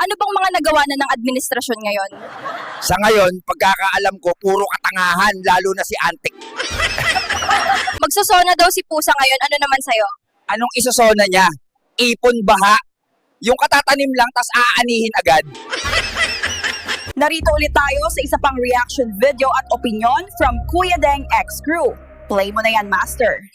Ano bang mga nagawa na ng administrasyon ngayon? Sa ngayon, pagkakaalam ko, puro katangahan, lalo na si Antik. Magsosona daw si Pusa ngayon. Ano naman sa'yo? Anong isosona niya? Ipon baha. Yung katatanim lang, tas aanihin agad. Narito ulit tayo sa isa pang reaction video at opinion from Kuya Deng X Crew. Play mo na yan, Master.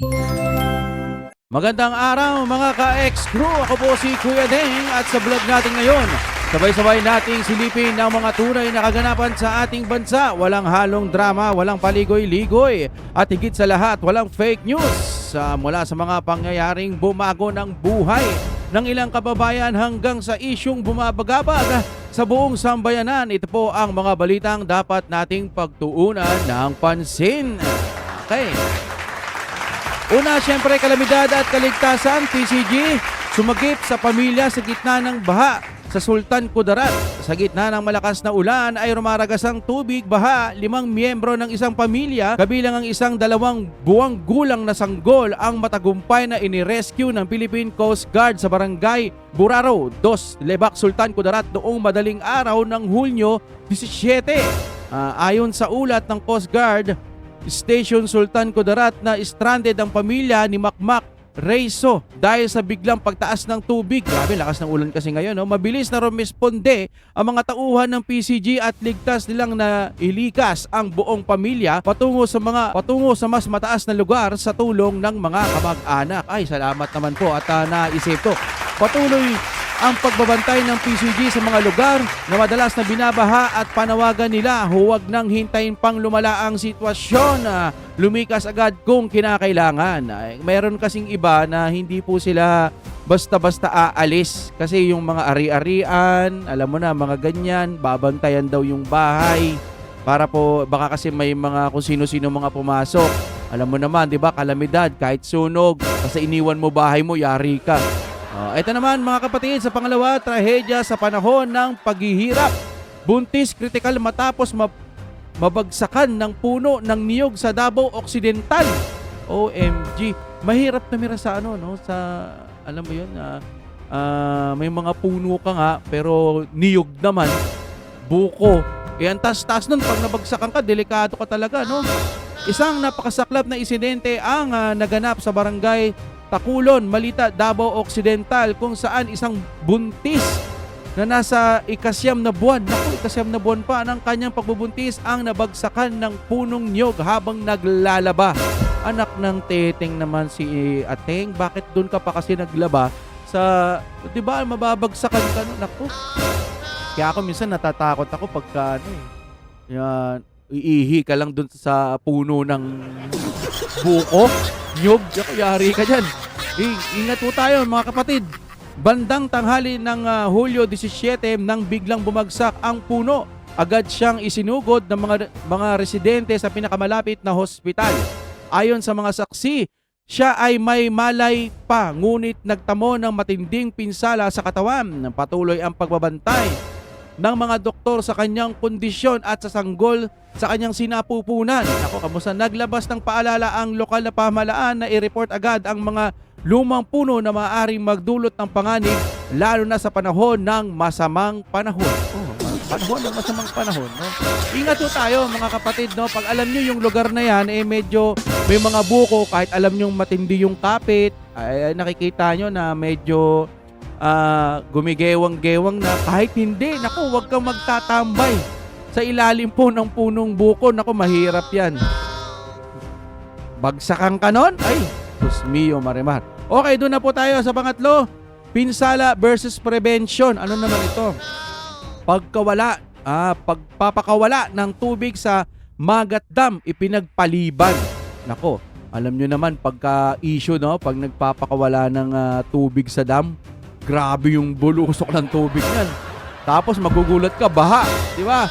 Magandang araw mga ka-X Crew! Ako po si Kuya Deng at sa vlog natin ngayon, sabay-sabay nating silipin ang mga tunay na kaganapan sa ating bansa. Walang halong drama, walang paligoy-ligoy at higit sa lahat, walang fake news. Mula sa mga pangyayaring bumago ng buhay ng ilang kababayan hanggang sa isyung bumabagabag sa buong sambayanan. Ito po ang mga balitang dapat nating pagtuunan ng pansin. Okay. Una, siyempre, kalamidad at kaligtasan, PCG, sumagip sa pamilya sa gitna ng baha sa Sultan Kudarat. Sa gitna ng malakas na ulan ay rumaragas ang tubig, baha, 5 miyembro ng isang pamilya, kabilang ang isang 2 buwang gulang na sanggol ang matagumpay na inirescue ng Philippine Coast Guard sa barangay Buraro, 2, Lebak, Sultan Kudarat noong madaling araw ng Hulyo 17. Ayon sa ulat ng Coast Guard Station Sultan Kudarat na stranded ang pamilya ni Makmak Reiso dahil sa biglang pagtaas ng tubig. Grabe, lakas ng ulan kasi ngayon. No? Mabilis na rumisponde ang mga tauhan ng PCG at ligtas nilang na ilikas ang buong pamilya patungo sa mas mataas na lugar sa tulong ng mga kamag-anak. Ay, salamat naman po at naisip to. Patuloy ang pagbabantay ng PCG sa mga lugar na madalas na binabaha at panawagan nila huwag nang hintayin pang lumala ang sitwasyon. Lumikas agad kung kinakailangan. Meron kasing iba na hindi po sila basta-basta aalis kasi yung mga ari-arian, alam mo na, mga ganyan, babantayan daw yung bahay para po baka kasi may mga kung sino-sino mga pumasok. Alam mo naman, 'di ba, kalamidad, kahit sunog, kasi iniwan mo bahay mo, yari ka. Ito naman mga kapatid, sa pangalawa, trahedya sa panahon ng paghihirap. Buntis kritikal matapos mabagsakan ng puno ng niyog sa Davao Occidental. OMG. Mahirap tumira sa sa, alam mo yun, may mga puno ka nga, pero niyog naman, buko. Ang tas-tas nun, pag nabagsakan ka, delikado ka talaga, no? Isang napakasaklap na insidente ang naganap sa barangay Takulon, Malita, Davao Occidental, kung saan isang buntis na nasa ikasyam na buwan, ikasyam na buwan pa ng kanyang pagbubuntis ang nabagsakan ng punong niyog habang naglalaba. Anak ng teteng naman si Ateng, bakit doon ka pa kasi naglaba sa, di ba, mababagsakan ka, no? Naku. Kaya ako minsan natatakot ako pagka, yan, iihi ka lang doon sa puno ng buko, nyog, yari ka dyan. Ingat po tayo mga kapatid. Bandang tanghali ng Hulyo 17 nang biglang bumagsak ang puno. Agad siyang isinugod ng mga residente sa pinakamalapit na hospital. Ayon sa mga saksi, siya ay may malay pa ngunit nagtamo ng matinding pinsala sa katawan. Patuloy ang pagbabantay ng mga doktor sa kanyang kondisyon at sa sanggol sa kanyang sinapupunan. Ako, kamusta? Naglabas ng paalala ang lokal na pamahalaan na i-report agad ang mga lumang puno na maaaring magdulot ng panganib lalo na sa panahon ng masamang panahon. Panahon ng masamang panahon. No? Ingat po tayo mga kapatid. No? Pag alam nyo yung lugar na yan, medyo may mga buko, kahit alam nyo matindi yung kapit, ay nakikita nyo na medyo gumigewang-gewang na, kahit hindi, naku, huwag kang magtatambay sa ilalim po ng punong buko. Naku, mahirap yan. Bagsakan ka nun? Ay, Diyos mio, marimar. Okay, doon na po tayo sa pangatlo. Pinsala versus prevention. Ano naman ito? Pagpapakawala ng tubig sa Magat Dam, ipinagpaliban. Nako, alam nyo naman, pagka-issue, no? Pag nagpapakawala ng tubig sa dam, grabe yung bulusok ng tubig niyan. Tapos magugulat ka, baha, di ba?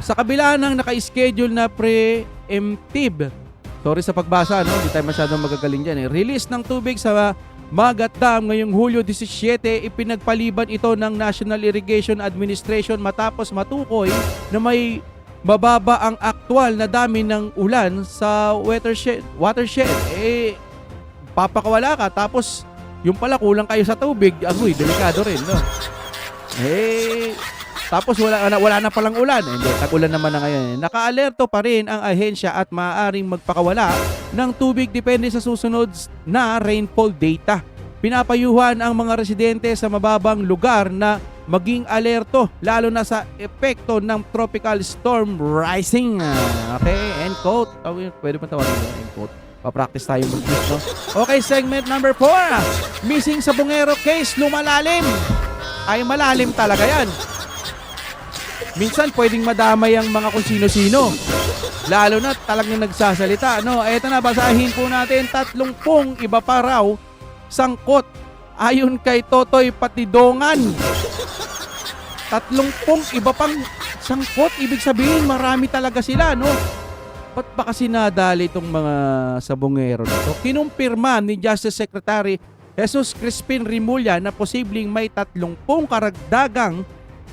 Sa kabila ng naka-schedule na preemptive, sorry sa pagbasa, no? Hindi tayo masyadong magagaling dyan. Release ng tubig sa Magat Dam ngayong Hulyo 17, ipinagpaliban ito ng National Irrigation Administration matapos matukoy na may mababa ang aktwal na dami ng ulan sa watershed. Papakawala ka tapos yung pala kulang kayo sa tubig, agoy, delikado rin, no? Tapos wala na palang ulan. Hindi, tag-ulan naman na ngayon. Naka-alerto pa rin ang ahensya at maaaring magpakawala ng tubig depende sa susunod na rainfall data. Pinapayuhan ang mga residente sa mababang lugar na maging alerto lalo na sa epekto ng tropical storm rising. Okay, end quote. Pwede pa tawagin ng end quote. Pa-practice tayo mag-use, no? Okay, segment number 4. Missing sa Bungero case, lumalalim. Ay, malalim talaga yan. Minsan pwedeng madamay ang mga kung sino-sino. Lalo na talagang nagsasalita. No, eto na, basahin po natin 30 iba pa raw sangkot ayon kay Totoy Patidongan. 30 iba pang sangkot. Ibig sabihin marami talaga sila, no? Ba't ba kasi nadali itong mga sabongero nito? Kinumpirma ni Justice Secretary Jesus Crispin Rimulya na posibleng may 30 karagdagang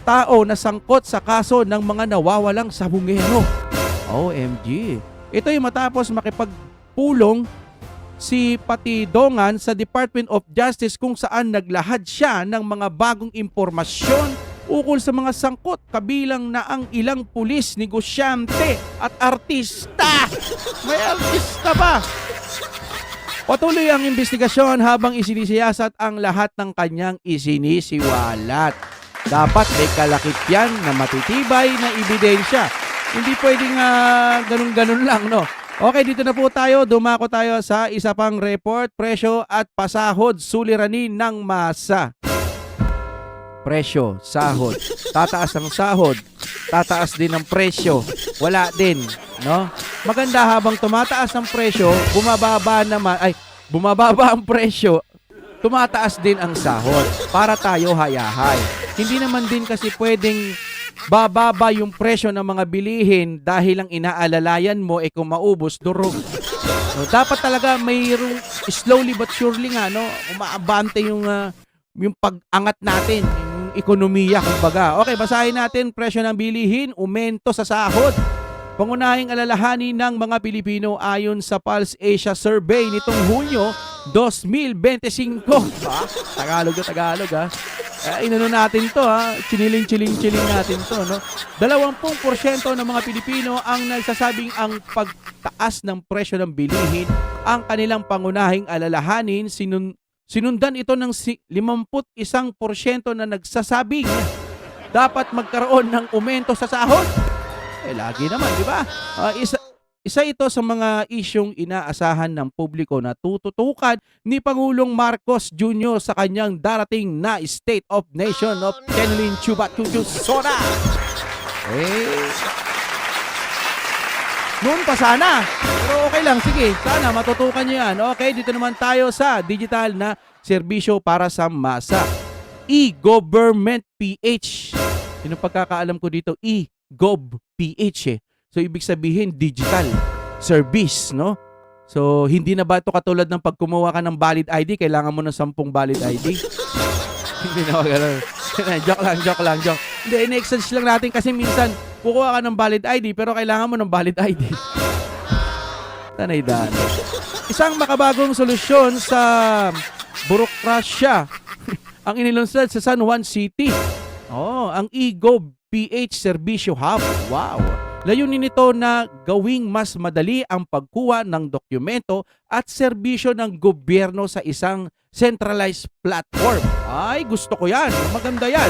tao na sangkot sa kaso ng mga nawawalang sabongero. OMG. Ito ay matapos makipagpulong si Patidongan sa Department of Justice kung saan naglahad siya ng mga bagong impormasyon ukol sa mga sangkot kabilang na ang ilang pulis, negosyante at artista. May artista ba? Patuloy ang investigasyon habang isinisiyasat ang lahat ng kanyang isinisiwalat. Dapat may kalakip yan na matitibay na ebidensya. Hindi pwedeng ganun-ganun lang, no? Okay, dito na po tayo. Dumako tayo sa isa pang report. Presyo at pasahod suliranin ng masa. Presyo, sahod. Tataas ang sahod. Tataas din ang presyo. Wala din, no? Maganda habang tumataas ang presyo, bumababa ang presyo, tumataas din ang sahod para tayo hayahay. Hindi naman din kasi pwedeng bababa yung presyo ng mga bilihin dahil ang inaalalayan mo kung maubos, durog. So, dapat talaga mayroong slowly but surely nga, no? Umaabante yung pag-angat natin, yung ekonomiya, kumbaga. Okay, basahin natin. Presyo ng bilihin, umento sa sahod. Pangunahing alalahanin ng mga Pilipino ayon sa Pulse Asia Survey nitong Hunyo 2025. Tagalog ha. Inano natin to ha. Chiniling natin to, no. 20% ng mga Pilipino ang nagsasabing ang pagtaas ng presyo ng bilihin ang kanilang pangunahing alalahanin. Sinundan ito ng 51% na nagsasabing dapat magkaroon ng aumento sa sahod. Lagi naman, di ba? Isa ito sa mga isyong inaasahan ng publiko na tututukan ni Pangulong Marcos Jr. sa kanyang darating na State of Nation of Chenlin Chuba Chuchu Sora. Noon pa sana. Pero okay lang, sige. Sana matutukan nyo yan. Okay, dito naman tayo sa digital na serbisyo para sa masa. E-Government PH. Yung pagkakaalam ko dito, Gov PH So ibig sabihin digital service, no? So hindi na ba ito katulad ng pag kumuha ka ng valid ID, kailangan mo ng 10 valid ID? Hindi na magalaw. Joke lang. Hindi, in-exchange lang natin kasi minsan kukuha ka ng valid ID pero kailangan mo ng valid ID. Tanay daan. Isang makabagong solusyon sa burokrasya ang inilunsad sa San Juan City. Ang eGov PH Servisyo Hub. Wow! Layunin nito na gawing mas madali ang pagkuha ng dokumento at serbisyo ng gobyerno sa isang centralized platform. Ay, gusto ko yan. Maganda yan.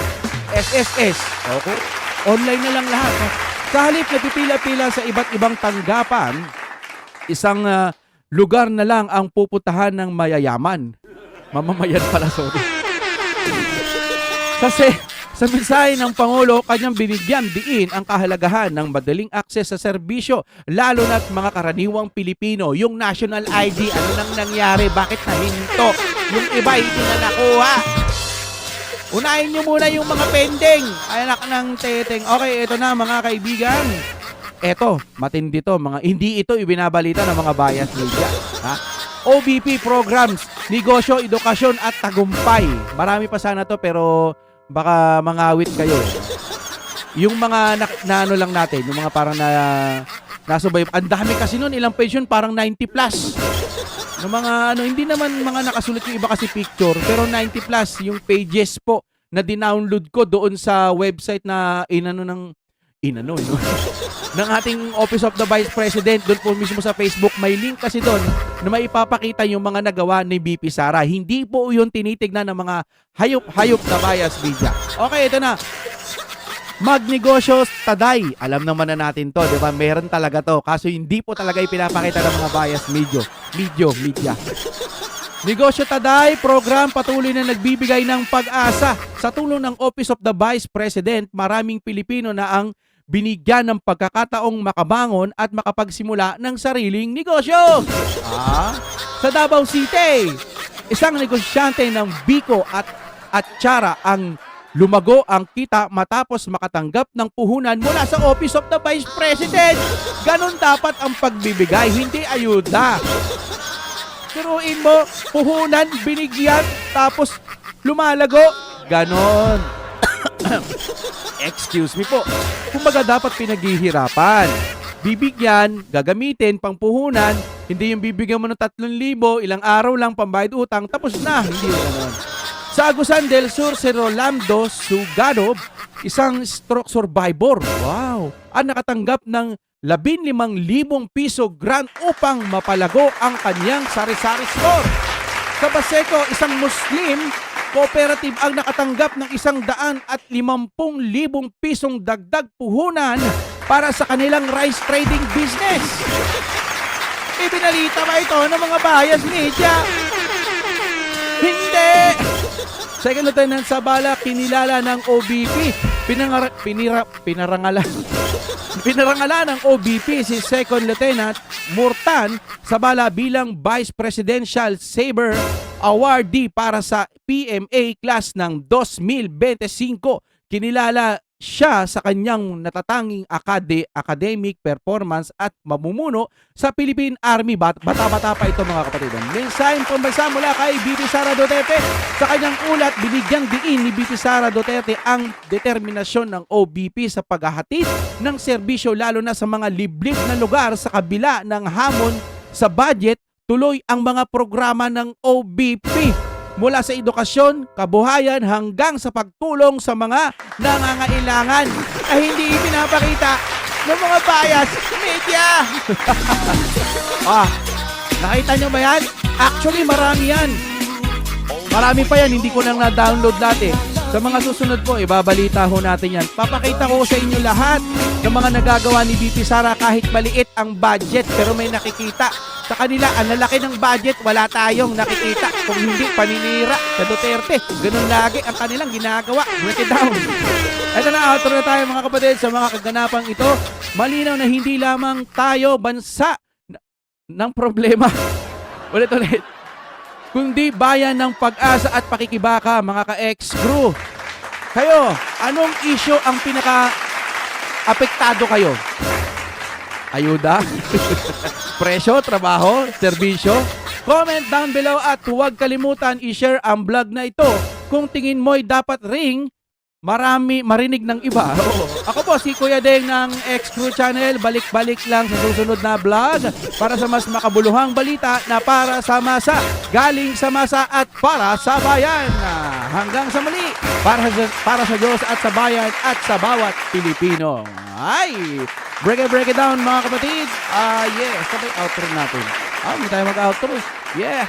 SSS. Okay. Online na lang lahat. Sa halip na pipila-pila sa iba't ibang tanggapan, isang lugar na lang ang pupuntahan ng mayayaman. Mamamayan pala, sorry. Kasi sa mensahe ng Pangulo, kanyang binigyan diin ang kahalagahan ng madaling akses sa serbisyo, lalo na't mga karaniwang Pilipino. Yung national ID, ano nang nangyari? Bakit nahinto? Yung iba hindi na nakuha. Unahin nyo muna yung mga pending. Ay, anak ng teteng. Okay, ito na mga kaibigan. Eto, matindi to. Hindi ito ibinabalita ng mga bias media. Ha? OBP programs, negosyo, edukasyon at tagumpay. Marami pa sana to pero baka mangawit kayo. Yung mga na ano lang natin, yung mga parang nasubay. Ang dami kasi noon, ilang page yun, parang 90 plus. Yung mga hindi naman mga nakasulat yung iba kasi picture, pero 90 plus yung pages po na dinownload ko doon sa website na inano no? ng ating Office of the Vice President. Doon po mismo sa Facebook, may link kasi doon na maipapakita yung mga nagawa ni BP Sara. Hindi po yun tinitignan ng mga hayop-hayop na bias media. Okay, ito na. Magnegosyo taday. Alam naman na natin to, di ba? Meron talaga to. Kaso hindi po talaga ipinapakita ng mga bias media. Negosyo Taday program patuloy na nagbibigay ng pag-asa. Sa tulong ng Office of the Vice President, maraming Pilipino na ang binigyan ng pagkakataong makabangon at makapagsimula ng sariling negosyo. Sa Davao City, isang negosyante ng Biko at Atsara ang lumago ang kita matapos makatanggap ng puhunan mula sa Office of the Vice President. Ganon dapat ang pagbibigay, hindi ayuda. Turuin mo, puhunan, binigyan, tapos lumalago. Ganon. Excuse me po. Kumbaga dapat pinaghihirapan. Bibigyan, gagamitin, pangpuhunan, hindi yung bibigyan mo ng 3,000, ilang araw lang pambayad utang, tapos na. Hindi yung ganon. Sa Agusan del Sur, si Rolando Sugado, isang stroke survivor, ang nakatanggap ng 15,000 piso grant upang mapalago ang kanyang sari-sari store. Sa Baseco, isang Muslim cooperative ang nakatanggap ng 150,000 pisong dagdag puhunan para sa kanilang rice trading business. Ibinalita ba ito ng mga bias media? Hindi! Second Lieutenant Sabala, kinilala ng OBP. Pinarangalan ng OBP si Second Lieutenant Murtan Sabala bilang Vice Presidential Saber Awardee para sa PMA class ng 2025. Kinilala siya sa kanyang natatanging academic performance at mamumuno sa Philippine Army. Bata-bata pa ito mga kapatid. Mensaheng pambansa mula kay BP Sara Duterte. Sa kanyang ulat, binigyang diin ni BP Sara Duterte ang determinasyon ng OBP sa paghahatid ng serbisyo lalo na sa mga liblib na lugar sa kabila ng hamon sa budget. Tuloy ang mga programa ng OBP. Mula sa edukasyon, kabuhayan hanggang sa pagtulong sa mga nangangailangan ay hindi ipinapakita ng mga bias media. Nakita nyo ba yan? Actually, marami yan. Marami pa yan, hindi ko nang na-download dati. Sa mga susunod po, ibabalita ho natin yan. Papakita ko sa inyo lahat ng mga nagagawa ni BP Sara kahit maliit ang budget pero may nakikita. Sa kanila, ang lalaki ng budget, wala tayong nakikita. Kung hindi, paninira sa Duterte. Ganun lagi ang kanilang ginagawa. Break it down. Ito na, outro na tayo mga kapatid sa mga kaganapang ito. Malinaw na hindi lamang tayo bansa ng problema. Ulit-ulit. Kundi bayan ng pag-asa at pakikibaka, mga ka-ex-crew. Kayo, anong issue ang pinaka-apektado kayo? Ayuda? Presyo, trabaho, serbisyo? Comment down below at huwag kalimutan i-share ang vlog na ito. Kung tingin mo'y dapat ring, marinig ng iba. Ako po si Kuya Deng ng X-Crew Channel. Balik-balik lang sa susunod na vlog para sa mas makabuluhang balita na para sa masa, galing sa masa at para sa bayan. Hanggang sa muli, para sa Diyos at sa bayan at sa bawat Pilipino. Ay! Break it down mga kapatid. Sabay outro natin. Hindi tayo mag-outro. Yeah!